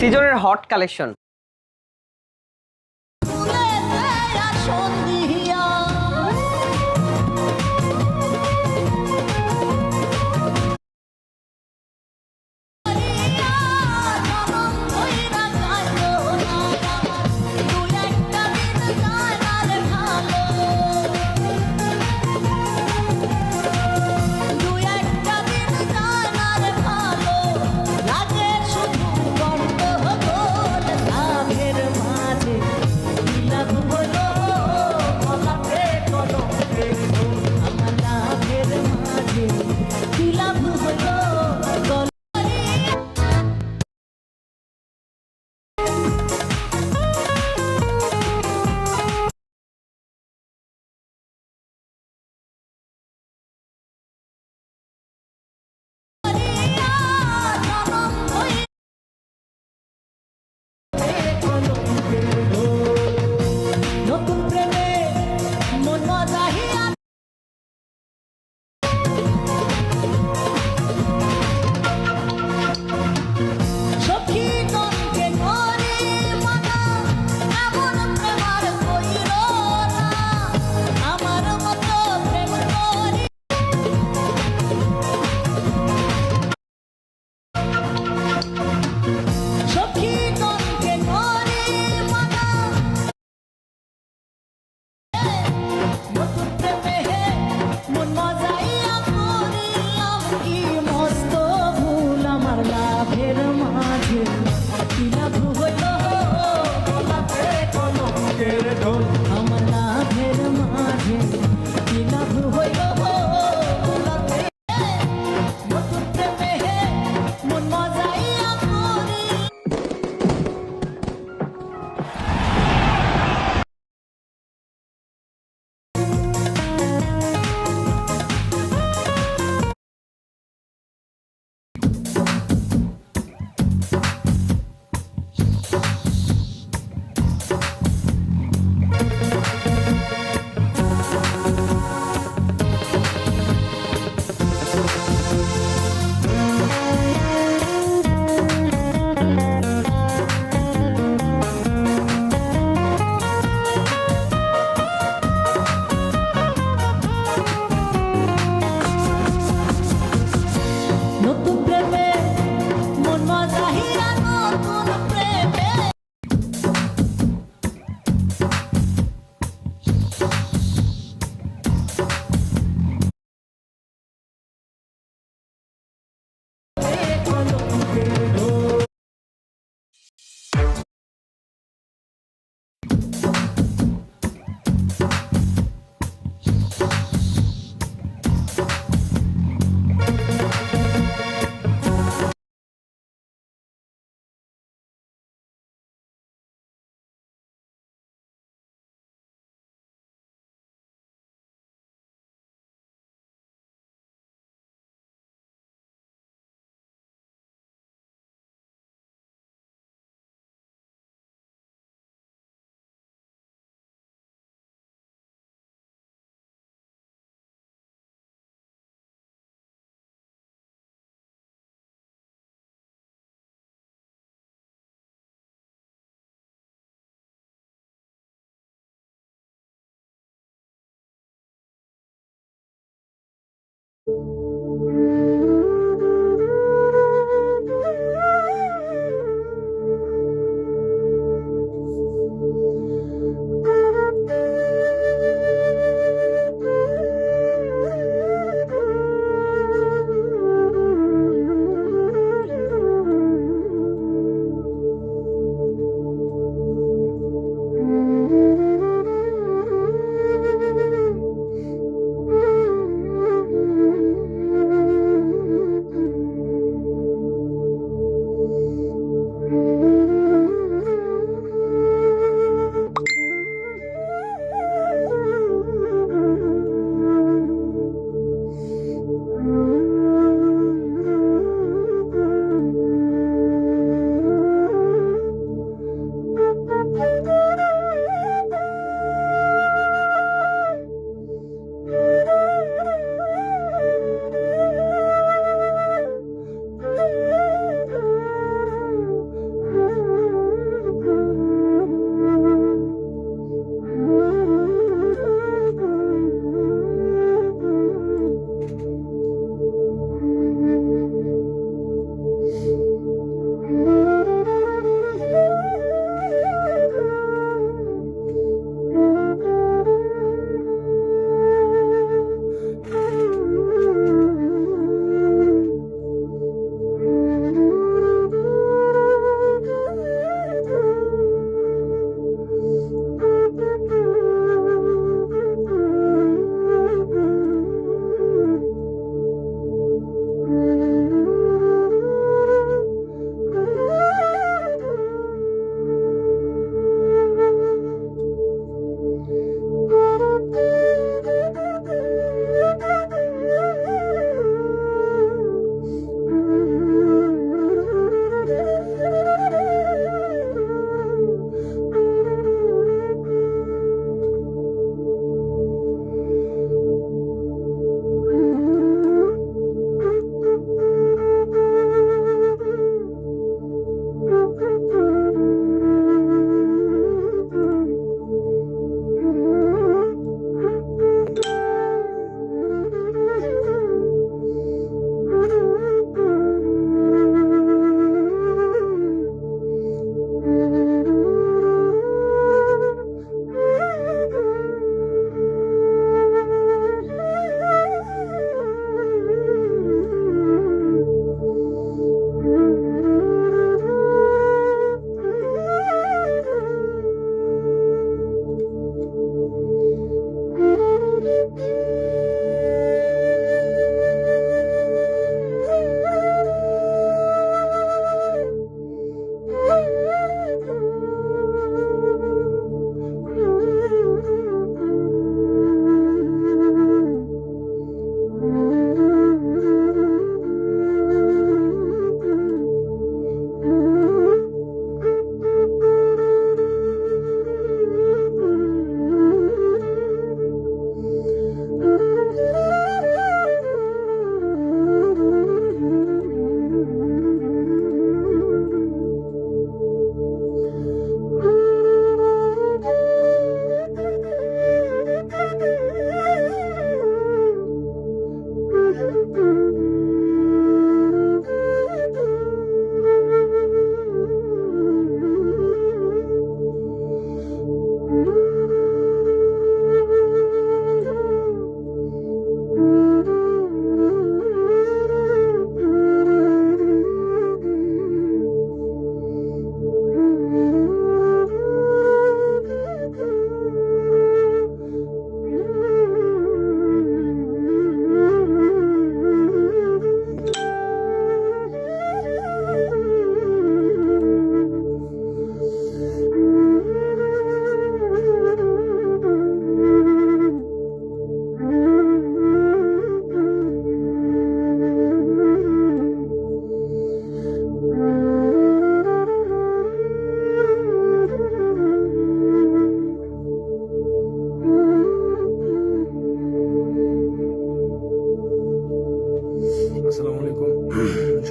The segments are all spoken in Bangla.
সিজনের হট কালেকশন।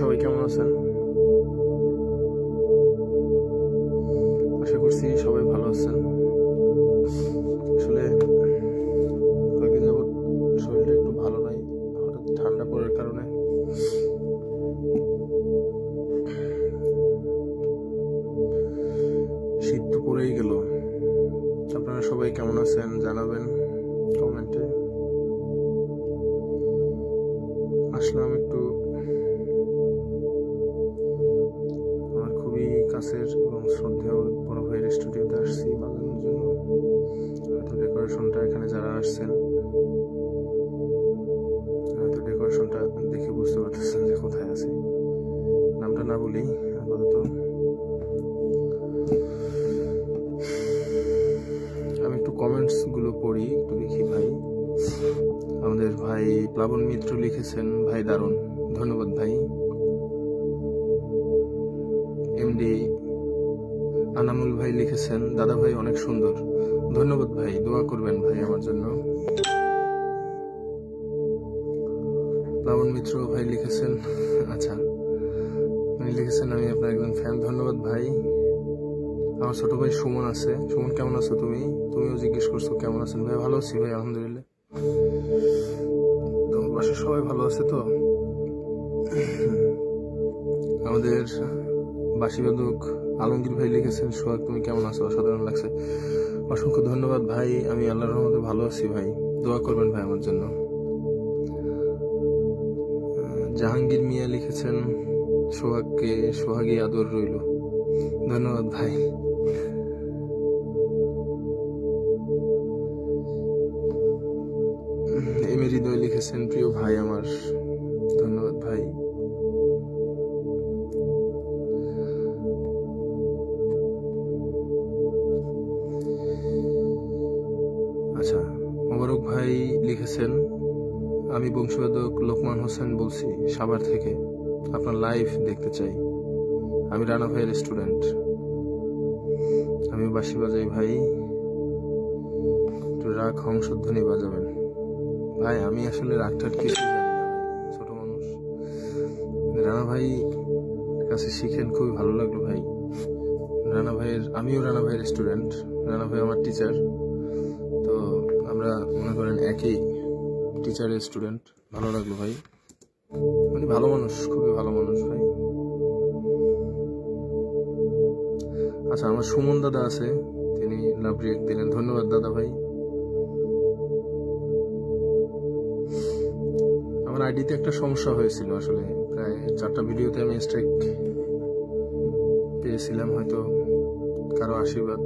সবাই কেমন আছেন? আশা করছি সবাই ভালো আছেন। আসলে কয়েকদিন যাবৎ শরীরটা একটু ভালো নাই, হঠাৎ ঠান্ডা পড়ার কারণে। শীত তো পড়েই গেল। আপনারা সবাই কেমন আছেন জানাবেন কমেন্টে। আসলাম একটু আমার খুবই কাছের এবং শ্রদ্ধেয় বড় ভাইয়ের স্টুডিওতে আসছি বাজানোর জন্য। হয়তো ডেকোরেশনটা এখানে যারা আসছেন হয়তো ডেকোরেশনটা দেখে বুঝতে পারতেছেন যে কোথায় আছে। নামটা না বলি আপাতত। আমি একটু কমেন্টস গুলো পড়ি, একটু দেখি ভাই। আমাদের ভাই প্লাবন মিত্র লিখেছেন, ভাই দারুণ, ধন্যবাদ ভাই। এমডি আনামুল ভাই লিখেছেন, দাদা ভাই অনেক সুন্দর, ধন্যবাদ ভাই, দোয়া করবেন ভাই আমার জন্য। প্লাবন মিত্র ভাই লিখেছেন, আচ্ছা উনি লিখেছেন আমি আপনার একজন ফ্যান, ধন্যবাদ ভাই। আমার ছোট ভাই সুমন আছে, সুমন কেমন আছো তুমি? তুমিও জিজ্ঞেস করছো কেমন আছেন ভাই? ভালো আছি ভাই, আলহামদুলিল্লাহ। তোমার বাসায় সবাই ভালো আছে তো? আমাদের বাসিবাদক আলমগীর ভাই লিখেছেন, সোহাগ তুমি কেমন আছো? অসাধারণ লাগছে, অসংখ্য ধন্যবাদ ভাই। আমি আল্লাহর রহমতে ভালো আছি ভাই, দোয়া করবেন ভাই আমার জন্য। জাহাঙ্গীর মিয়া লিখেছেন, সোহাগকে সোহাগী আদর রইল, ধন্যবাদ ভাই। এম হৃদয় লিখেছেন, প্রিয় ভাই আমার, ধন্যবাদ ভাই। আচ্ছা, মোবারক ভাই লিখেছেন, আমি বংশীবাদক লোকমান হোসেন বলছি সাভার থেকে, আপনার লাইভ দেখতে চাই। আমি রানা ভাইয়ের স্টুডেন্ট, আমি বাঁশি বাজাই ভাই, একটু রাগ হংসধ্বনি বাজাবেন ভাই। আমি আসলে রাগটার কিছু জানি না ভাই, ছোট মানুষ। রানা ভাই কাছে শিখেন, খুবই ভালো লাগলো ভাই। আমিও রানা ভাইয়ের স্টুডেন্ট, রানা ভাই আমার টিচার, তো আমরা মনে করেন একই টিচারের স্টুডেন্ট। ভালো লাগলো ভাই, মানে ভালো মানুষ, খুবই ভালো মানুষ ভাই। আচ্ছা, আমার সুমন দাদা আছে, তিনি লাভ রিয়েক্ট দিলেন, ধন্যবাদ দাদা ভাই। আমার আইডিতে একটা সমস্যা হয়েছিল, আসলে প্রায় 4টা ভিডিওতে আমি স্ট্রাইক পেয়েছিলাম, হয়তো কারো আশীর্বাদ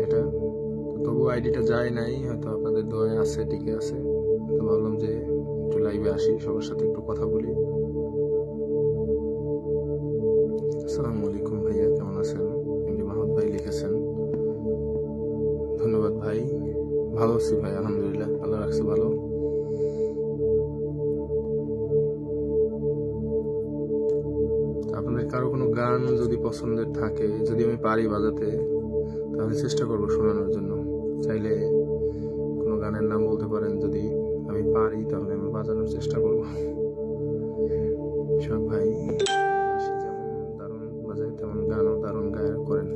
এটা, তবু আইডিটা যায় নাই, হয়তো আপনাদের দোয়ায় আছে, টিকে আছে। তো ভাবলাম যে একটু লাইভে আসি, সবার সাথে একটু কথা বলি। আসসালামু আলাইকুম ভাইয়া, কেমন আছেন? এমডি মাহমুদ ভাই লিখেছেন, ধন্যবাদ ভাই। ভালো আছি ভাই, আলহামদুলিল্লাহ, আল্লাহ রাখছে ভালো। আপনাদের কারো কোনো গান যদি পছন্দের থাকে, যদি আমি পারি বাজাতে, তাহলে চেষ্টা করবো শোনানোর জন্য। চাইলে কোনো গানের নাম বলতে পারেন, যদি আমি পারি তাহলে আমি বাজানোর চেষ্টা করবো। সব ভাই যেমন দারুণ বাজায়, তেমন গানও দারুণ গায়ে করেন।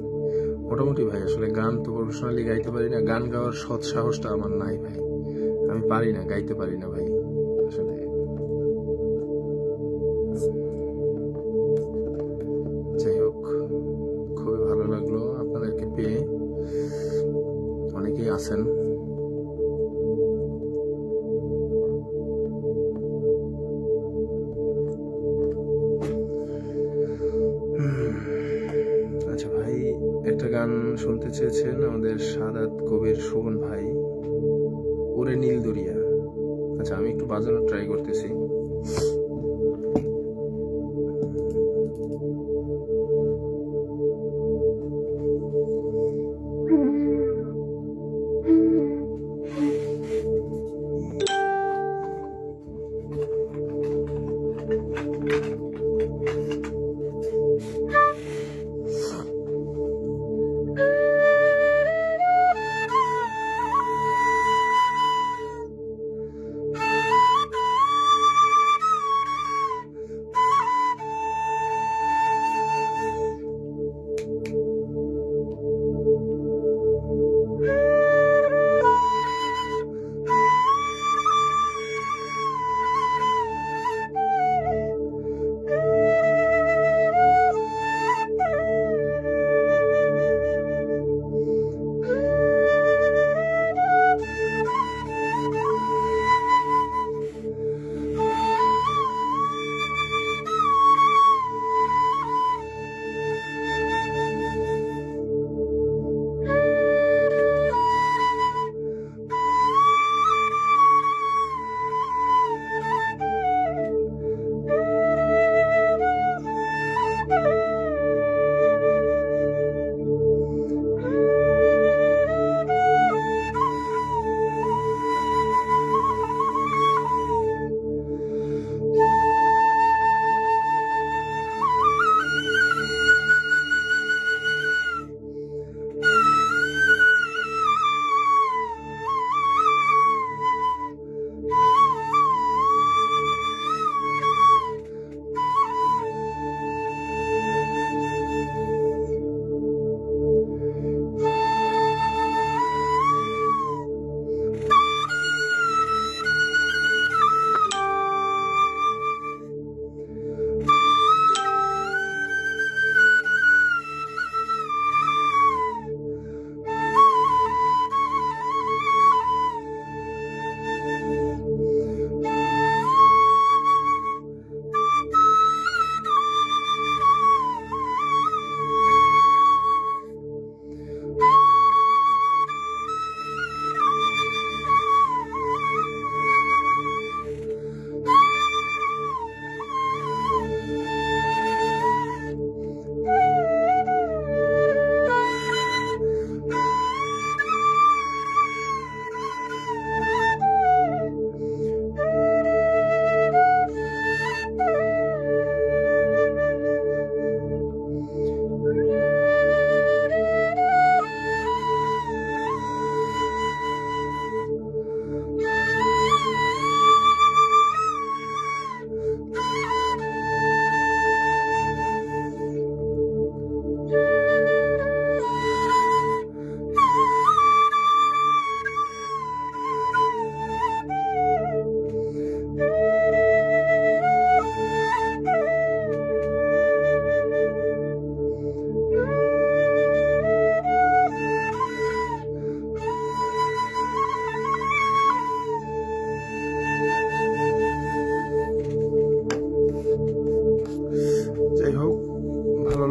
মোটামুটি ভাই, আসলে গান তো প্রফেশনালি গাইতে পারি না, গান গাওয়ার সৎ সাহসটা আমার নাই ভাই, আমি পারি না, গাইতে পারি না ভাই আসলে। যাই হোক, খুবই ভালো লাগলো আপনাদেরকে পেয়ে, অনেকেই আছেন। আচ্ছা ভাই, একটা গান শুনতে চেয়েছেন আমাদের সাদাত কবির শোভন ভাই, ওরে নীল দরিয়া। আচ্ছা, আমি একটু বাজানোর ট্রাই করতেছি।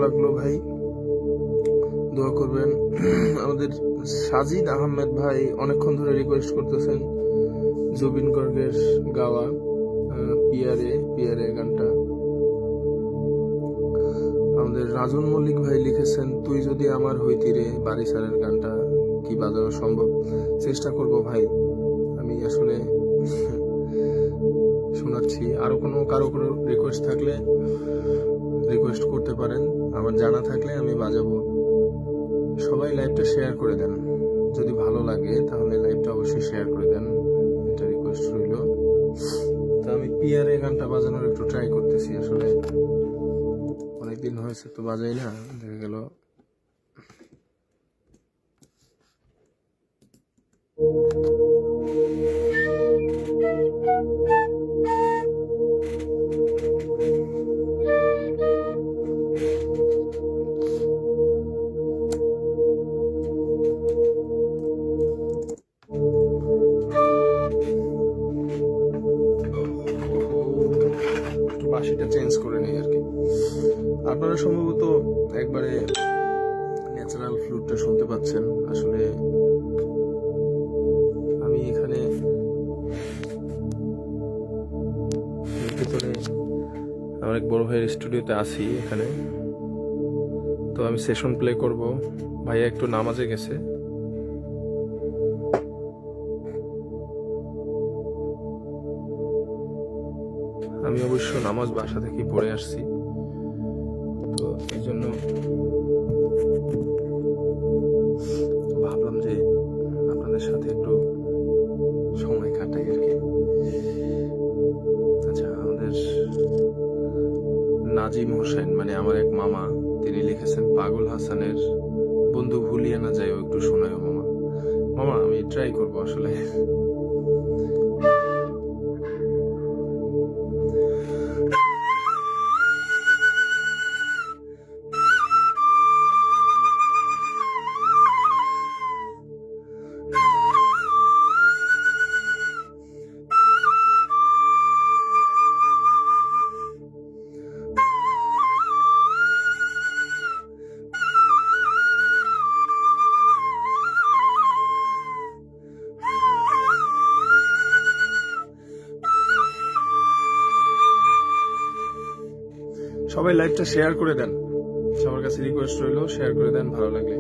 লাগলো ভাই, দোয়া করবেন। আমাদের সাজিদ আহমেদ ভাই অনেকক্ষণ ধরে রিকোয়েস্ট করতেছেন জুবিন গর্গের গাওয়া পিয়ারে পিয়ারে গানটা। আমাদের রাজন মল্লিক ভাই লিখেছেন তুই যদি আমার হইতি রে বাড়ি সারের গানটা কি বাজানো সম্ভব? চেষ্টা করব ভাই, আমি আসলে শোনাচ্ছি। আরো কারো কোনো রিকোয়েস্ট থাকলে রিকোয়েস্ট করতে পারেন, আমার জানা থাকলে আমি বাজাবো। সবাই লাইভটা শেয়ার করে দেন, যদি ভালো লাগে তাহলে লাইভটা অবশ্যই শেয়ার করে দেন, এটা রিকোয়েস্ট রইল। তো আমি পিয়ারে গানটা বাজানোর একটু ট্রাই করতেছি, আসলে অনেকদিন হয়েছে তো বাজাই না, দেখা গেল বাঁশিটা চেঞ্জ করে নিই আর কি। আপনারা সম্ভবত একবারে ন্যাচারাল ফ্লুটটা শুনতে পাচ্ছেন। আসলে আমি এখানে ভিতরে আমার এক বড় ভাইয়ের স্টুডিওতে আছি এখানে, তো আমি সেশন প্লে করব। ভাইয়া একটু নামাজে গেছে, আমি অবশ্য নামাজ বাসা থেকে পড়ে আসছি, তো এই জন্য ভাবলাম যে আপনাদের সাথে একটু সময় কাটাই আর কি। আচ্ছা, আমাদের নাজিম হোসেন মানে আমার এক মামা, তিনি লিখেছেন পাগল হাসানের বন্ধু ভুলিয়ে না যায় একটু শোনায় মামা। মামা আমি ট্রাই করবো আসলে। সবাই লাইভটা শেয়ার করে দেন, সবার কাছে রিকোয়েস্ট রইল, শেয়ার করে দেন ভালো লাগলে।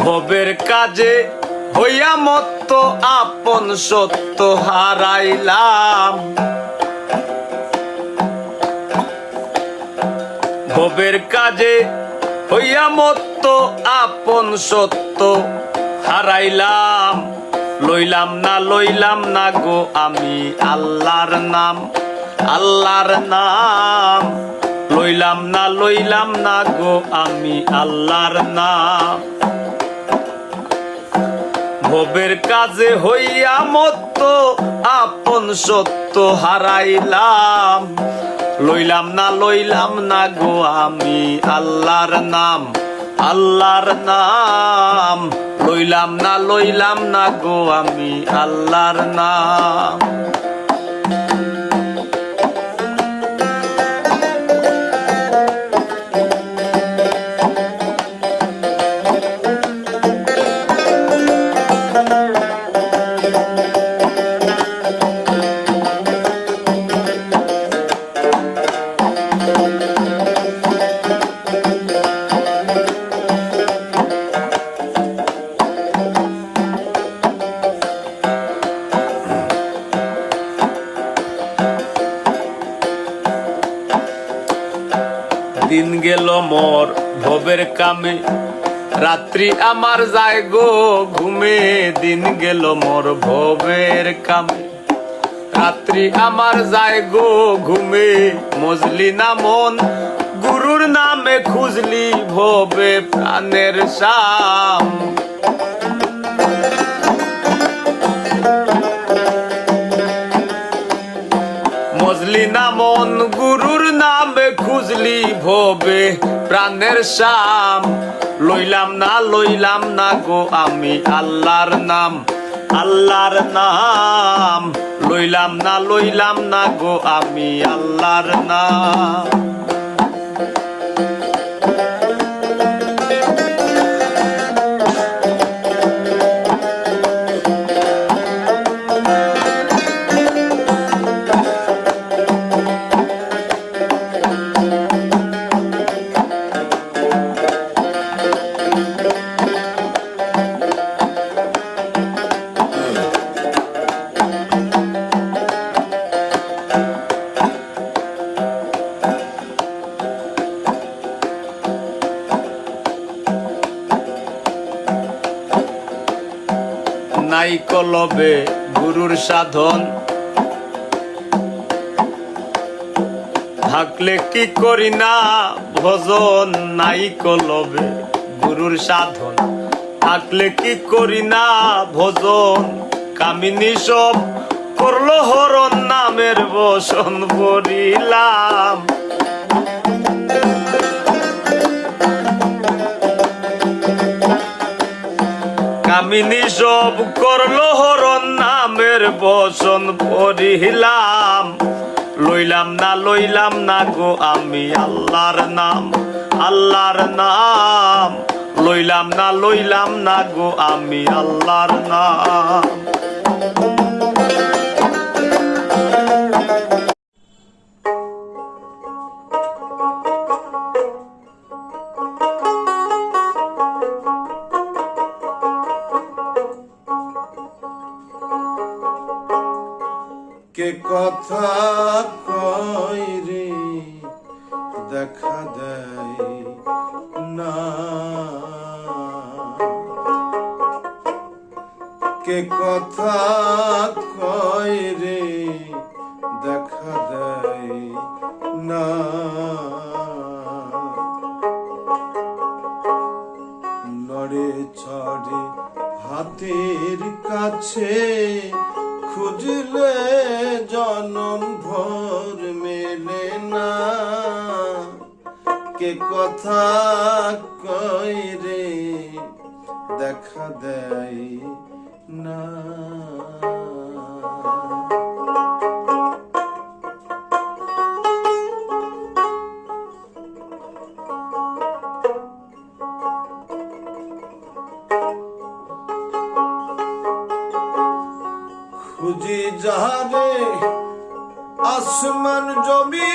ভবের কাজে হইয়া মত্ত আপন সত্য হারাইলাম। ভবের কাজে হইয়া মত্ত আপন সত্য হারাইলাম। লইলাম না গো আমি আল্লাহর নাম, আল্লাহর নাম। লইলাম না গো আমি আল্লাহর নাম। ভবের কাজে হইয়া মত্ত আপন সত্য হারাইলাম। লইলাম না গো আমি আল্লাহর নাম, আল্লাহর নাম। লইলাম না গো আমি আল্লাহর নাম। দিন গেল মোর ভবের কামে, রাত্রি আমার যায় গো ঘুমে। দিন গেল মোর ভবের কামে, রাত্রি আমার যায় গো ঘুমে। মজলি না মন গুরুর নামে, খুঁজলি ভবে প্রাণের শাম। মজলি না মন গুরুর নামে, খুঁজলি ভবে প্রাণের শাম। লইলাম না গো আমি আল্লাহর নাম, আল্লাহর নাম। লইলাম না গো আমি আল্লাহর নাম। নাই কলবে গুরুর সাধন, থাকলে কি করি না ভজন। নাই কলবে গুরুর সাধন, থাকলে কি করি না ভজন। কামিনী সব করলো হরণ, নামের বসন ভরিলাম। কামিনী সব করলো হরণ, নামের বসন পড়িলাম। লইলাম না গো আমি আল্লাহর নাম, আল্লাহর নাম। লইলাম না গো আমি আল্লাহর নাম। কে কথা কয় রে দেখা দেয় না। কে কথা কয় রে দেখা দেয় না। নড়ে চড়ে হাতের কাছে, খুঁজলে জনম ভর মেলে না। কে কথা কয় রে দেখা দেয় না। খুঁজি যাহারে আসমান জমিন,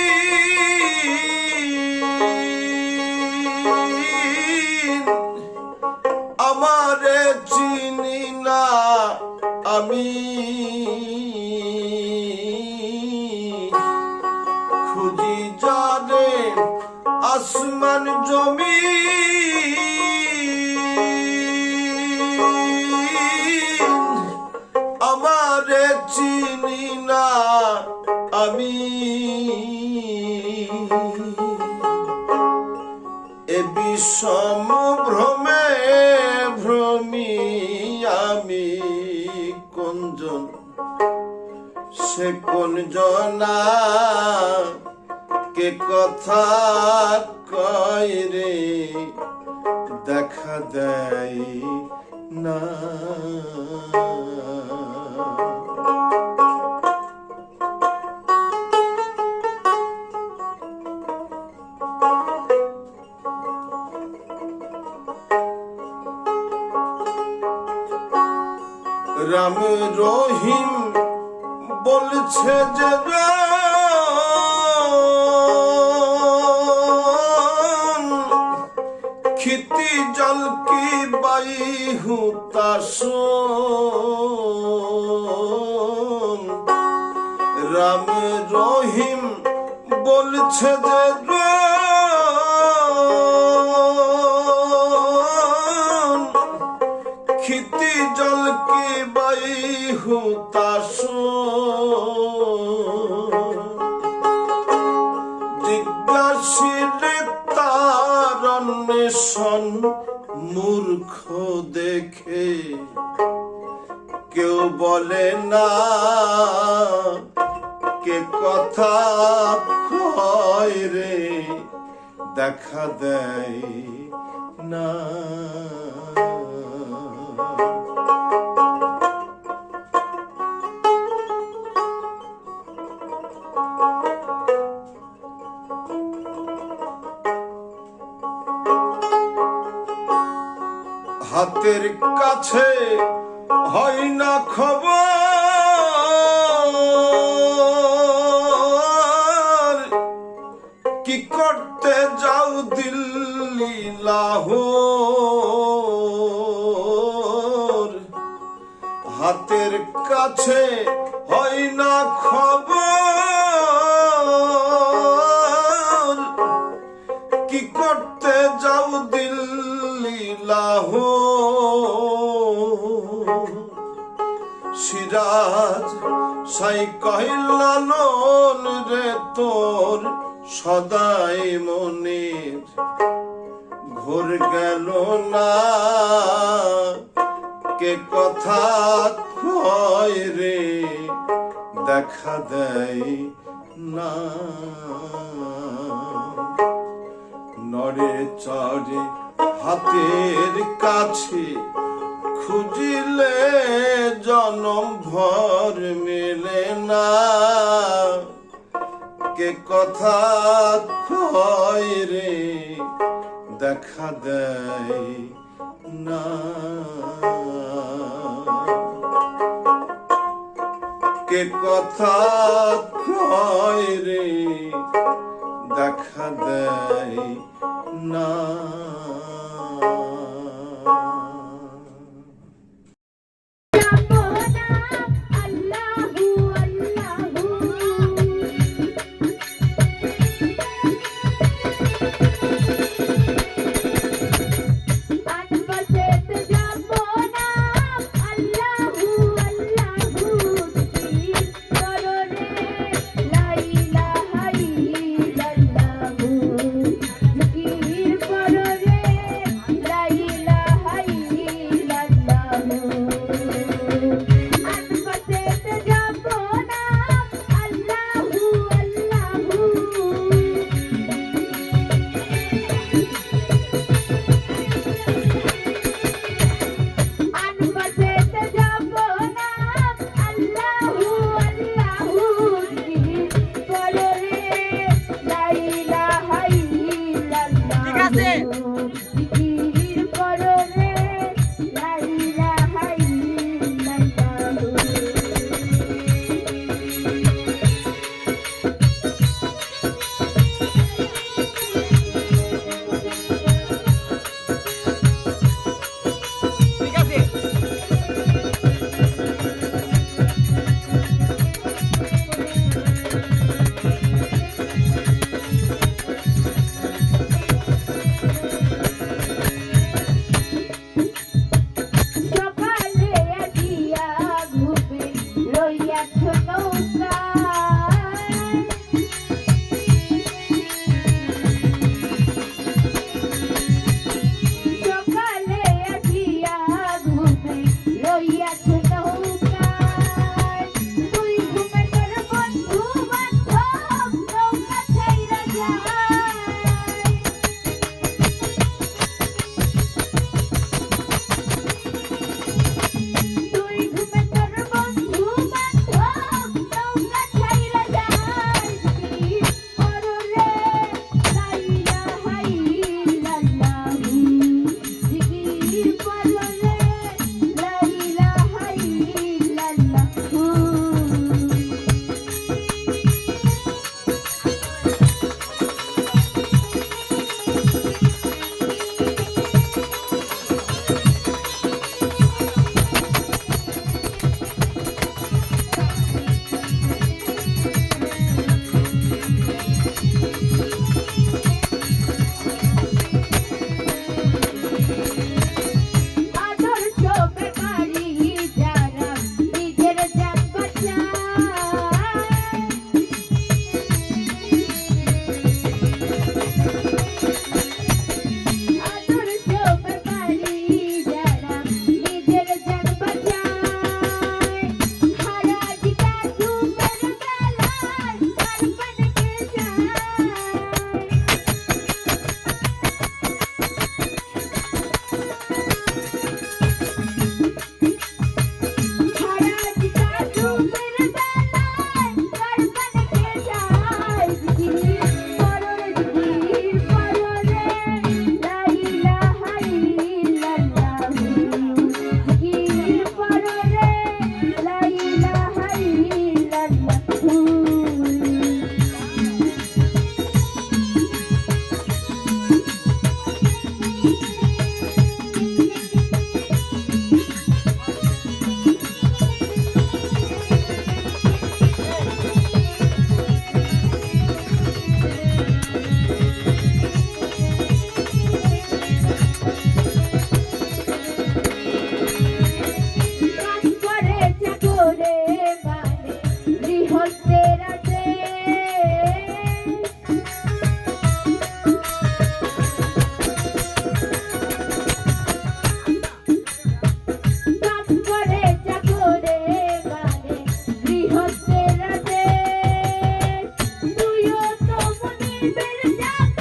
আমার আমি খুঁজি যারে আসমান জমি আমারে চিনি না আমি এ বিষম ভ্রমে ভ্রমি আমি কোনজন সে কোন জনা কে কথা কয় রে দেখা দেয় না রাম রহিম বলছে যে খিতি জল কি বাই হুতাস রাম রহিম বলছে যে খিতি জল কি বাই হুতাস জিজ্ঞাসিলে তার অন্বেষণ মূর্খ দেখে কেউ বলে না কে কথা কয় রে দেখা দেয় না হাতের কাছে হয় না খবর কি করতে যাও দিল্লি লাহোর হাতের কাছে হয় না খবর কি করতে যাও দিল্লি লাহোর সিরাজ সাই কহিলানন রে তোর সদাই মনের ঘোর গেল না কে কথা কয় রে দেখা দেয় না নড়ে চড়ে হাতের কাছে খুঁজিলে জনম ভর মেলে না কে কথা কয় রে দেখা দেয় না কে কথা কয় রে দেখা দেয় না La Yeah.